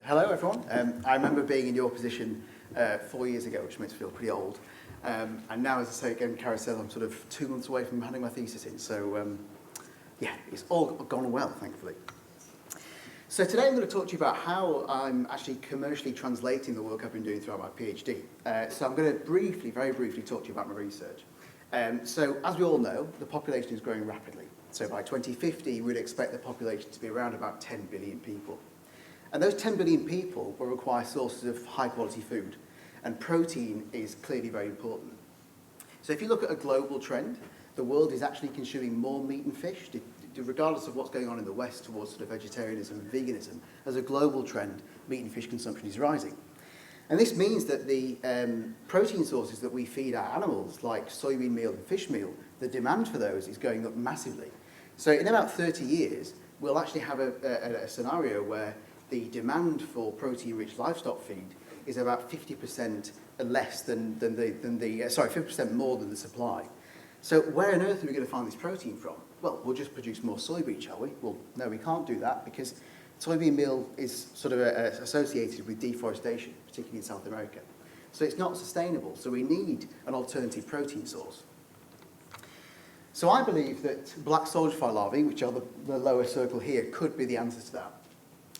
Hello, everyone. I remember being in your position 4 years ago, which makes me feel pretty old. And now, as I say again, carousel, I'm sort of 2 months away from handing my thesis in. So, yeah, it's all gone well, thankfully. So today I'm going to talk to you about how I'm actually commercially translating the work I've been doing throughout my PhD. So I'm going to very briefly talk to you about my research. So as we all know, the population is growing rapidly. So by 2050, we'd expect the population to be around about 10 billion people. And those 10 billion people will require sources of high-quality food, and protein is clearly very important. So if you look at a global trend, the world is actually consuming more meat and fish, regardless of what's going on in the West towards sort of vegetarianism and veganism. As a global trend, meat and fish consumption is rising. And this means that the protein sources that we feed our animals, like soybean meal and fish meal, the demand for those is going up massively. So in about 30 years, we'll actually have a scenario where the demand for protein-rich livestock feed is about 50% less than 50% more than the supply. So where on earth are we going to find this protein from? Well, we'll just produce more soybean, shall we? Well, no, we can't do that because soybean meal is sort of associated with deforestation, particularly in South America. So it's not sustainable. So we need an alternative protein source. So I believe that black soldier fly larvae, which are the lower circle here, could be the answer to that.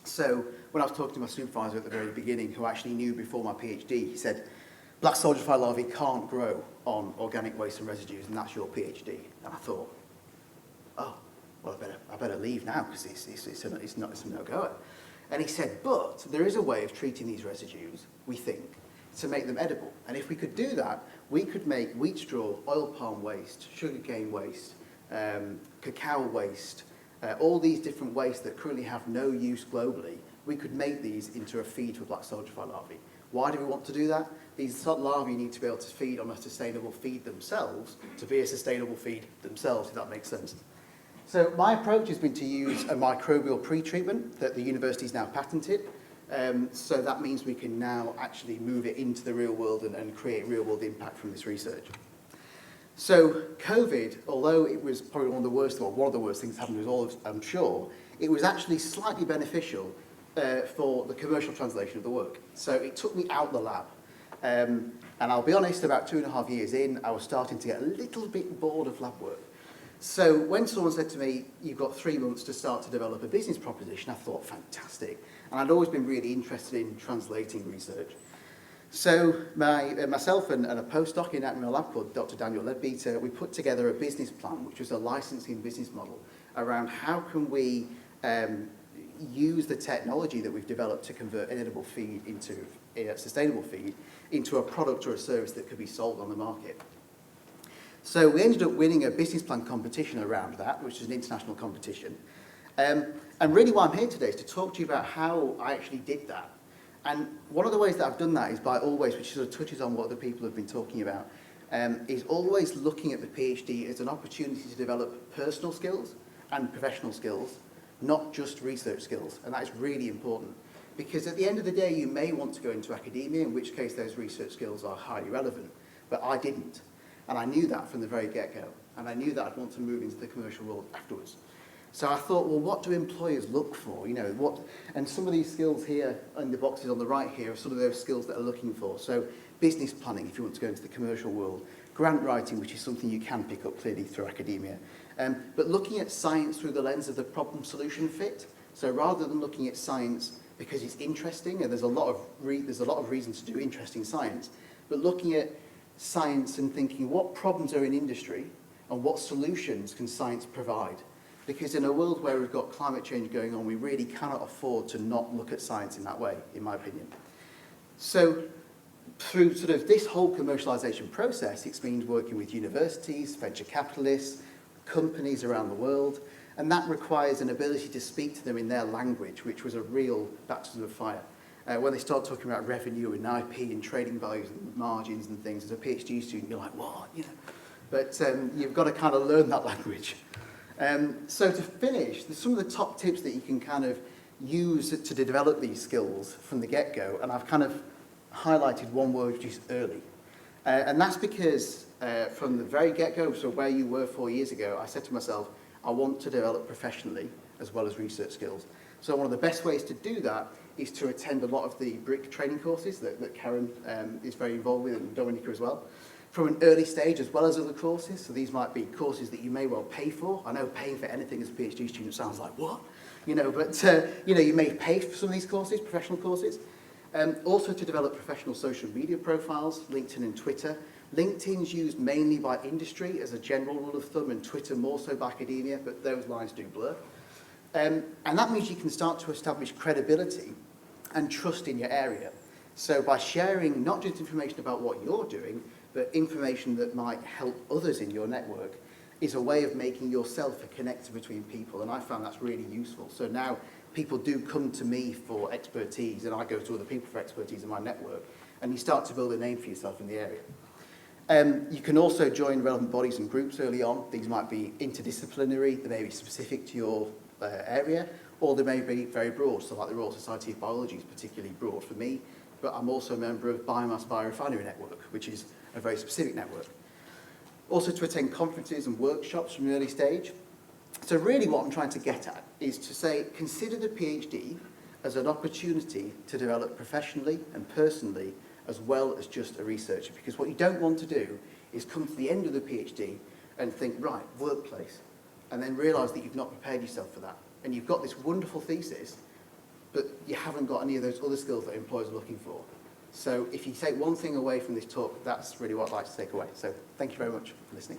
So when I was talking to my supervisor at the very beginning, who actually knew before my PhD, he said, black soldier fly larvae can't grow on organic waste and residues, and that's your PhD. And I thought, oh, well, I better leave now because it's a no-goer. And he said, but there is a way of treating these residues, we think, to make them edible. And if we could do that, we could make wheat straw, oil palm waste, sugarcane waste, cacao waste, all these different wastes that currently have no use globally, we could make these into a feed for black soldier fly larvae. Why do we want to do that? These larvae need to be able to feed on a sustainable feed themselves, to be a sustainable feed themselves, if that makes sense. So my approach has been to use a microbial pre-treatment that the university's now patented. So that means we can now actually move it into the real world and create real-world impact from this research. So COVID, although it was probably one of the worst things that happened to us all, I'm sure, it was actually slightly beneficial for the commercial translation of the work. So it took me out the lab. And I'll be honest, about 2.5 years in, I was starting to get a little bit bored of lab work. So when someone said to me, you've got 3 months to start to develop a business proposition, I thought, fantastic. And I'd always been really interested in translating research. So myself and a postdoc in my lab called Dr. Daniel Leadbeater, we put together a business plan, which was a licensing business model around how can we use the technology that we've developed to convert inedible feed into sustainable feed into a product or a service that could be sold on the market. So we ended up winning a business plan competition around that, which is an international competition. And really why I'm here today is to talk to you about how I actually did that. And one of the ways that I've done that is by always, which sort of touches on what other people have been talking about, is always looking at the PhD as an opportunity to develop personal skills and professional skills, not just research skills. And that is really important. Because at the end of the day, you may want to go into academia, in which case those research skills are highly relevant. But I didn't. And I knew that from the very get-go. And I knew that I'd want to move into the commercial world afterwards. So I thought, well, what do employers look for? You know, and some of these skills here in the boxes on the right here are sort of those skills that are looking for. So business planning, if you want to go into the commercial world. Grant writing, which is something you can pick up clearly through academia. But looking at science through the lens of the problem-solution fit. So rather than looking at science because it's interesting, and there's a lot of reasons to do interesting science, but looking at science and thinking what problems are in industry and what solutions can science provide. Because in a world where we've got climate change going on, we really cannot afford to not look at science in that way, in my opinion. So through sort of this whole commercialization process, it's been working with universities, venture capitalists, companies around the world, and that requires an ability to speak to them in their language, which was a real baptism of fire. When they start talking about revenue and IP and trading values and margins and things, as a PhD student, you're like, what? You know? But you've got to kind of learn that language. So to finish, there's some of the top tips that you can kind of use to develop these skills from the get-go, and I've kind of highlighted one word, which is early. And that's because from the very get-go, so where you were 4 years ago, I said to myself, I want to develop professionally as well as research skills. So one of the best ways to do that is to attend a lot of the BRIC training courses that Karen is very involved with, and Dominica as well, from an early stage as well as other courses. So these might be courses that you may well pay for. I know paying for anything as a PhD student sounds like, what? You know, but you may pay for some of these courses, professional courses. Also to develop professional social media profiles, LinkedIn and Twitter. LinkedIn's used mainly by industry as a general rule of thumb, and Twitter more so by academia, but those lines do blur. And that means you can start to establish credibility and trust in your area. So by sharing not just information about what you're doing, but information that might help others in your network is a way of making yourself a connector between people, and I found that's really useful. So now people do come to me for expertise, and I go to other people for expertise in my network, and you start to build a name for yourself in the area. You can also join relevant bodies and groups early on. These might be interdisciplinary, they may be specific to your area, or they may be very broad. So like the Royal Society of Biology is particularly broad for me, but I'm also a member of Biomass Biorefinery Network, which is a very specific network. Also to attend conferences and workshops from an early stage. So really what I'm trying to get at is to say, consider the PhD as an opportunity to develop professionally and personally as well as just a researcher, because what you don't want to do is come to the end of the PhD and think, right, workplace, and then realise that you've not prepared yourself for that. And you've got this wonderful thesis, but you haven't got any of those other skills that employers are looking for. So if you take one thing away from this talk, that's really what I'd like to take away. So thank you very much for listening.